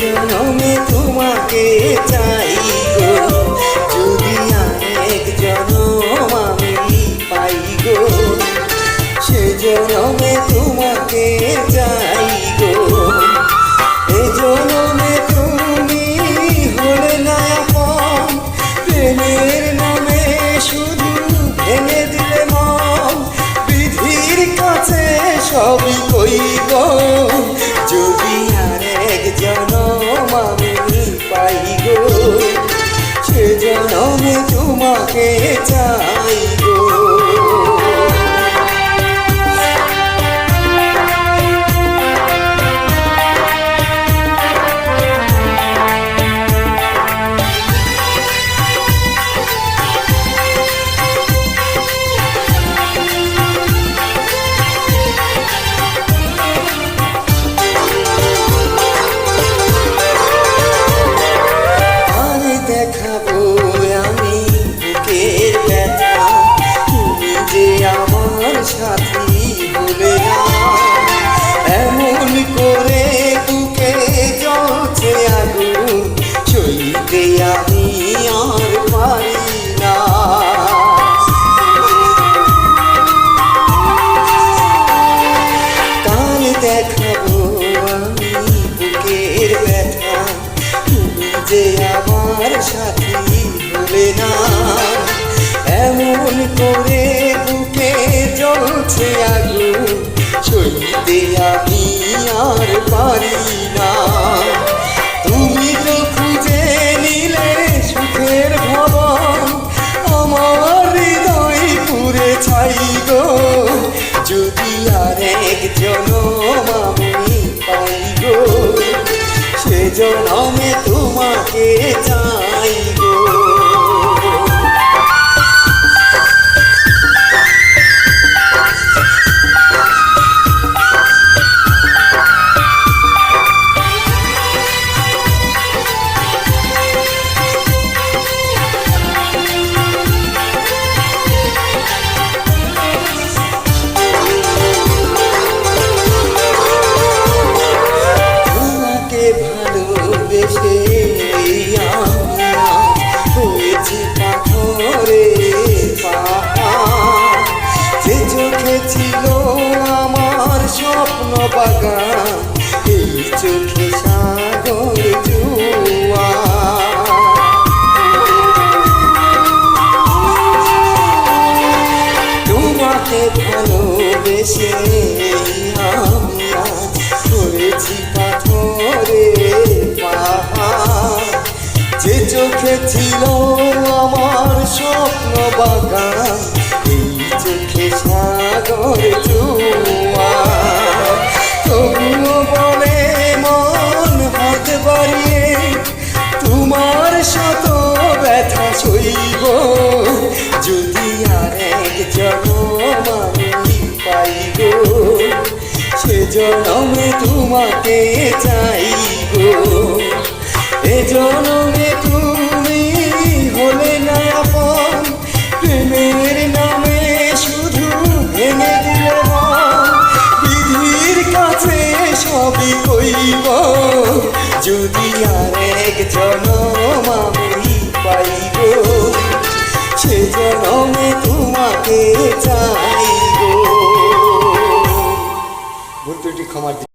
জনমে তোমাকে চাই গো, যদি আরেক জনম আমি পাই গো, সে জনমে তোমাকে চাই গো। এ জনমে তুমি হলে না আপন, প্রেমের নামে শুধু ভেঙে দিলে মন। বিধির কাছে সবই কইব, যদি আরেক জনম আমি পাই গো, সে জনমে তোমাকে চাই গো। দেখাবো আমি বুকের ব্যথা, তুমি যে আমার সাথী বলে না। এমন করে বুকে জ্বলছে আগুন, সইতে আমি আর পারি না। কাল দেখাবো আমি বুকের ব্যথা, তুমি যে আমার সাথী বলে না। এমন করে বুকে জ্বলছে আগুন, সইতে আমি আর পারি না। তুমি তো খুঁজে নিলে সুখের ভবন, আমার হৃদয় পুড়ে ছাই গো, যদি আরেক জনম আমি পাই গো, সে জনমে তোমাকে চাই গো। ভালোবেসে আমি হয়েছি পাথরে পাহাড়, যে চোখে ছিল আমার স্বপ্ন বাগান, এই চোখে সাগর জোয়ার। তোমাকে ভালোবেসে আমি আজ হয়েছি পাথরে পাহাড়, যে চোখে ছিল আমার স্বপ্ন বাগান, এই চোখে সাগর জোয়ার। তবুও বলে মন হাত বাড়িয়ে, তোমার শত ব্যথা সইব, যদি আরেক জনম আমি পাই গো, সে জনমে তোমাকে চাই গো। এ জনমে তুমি হলে না আপন, প্রেমের নামে শুধু ভেঙে দিলে মন। বিধির কাছে সবই কইব, যদি আরেক জনম আমি পাই গো, সে জনমে তোমাকে চাই গো। ভুল ত্রুটি ক্ষমা।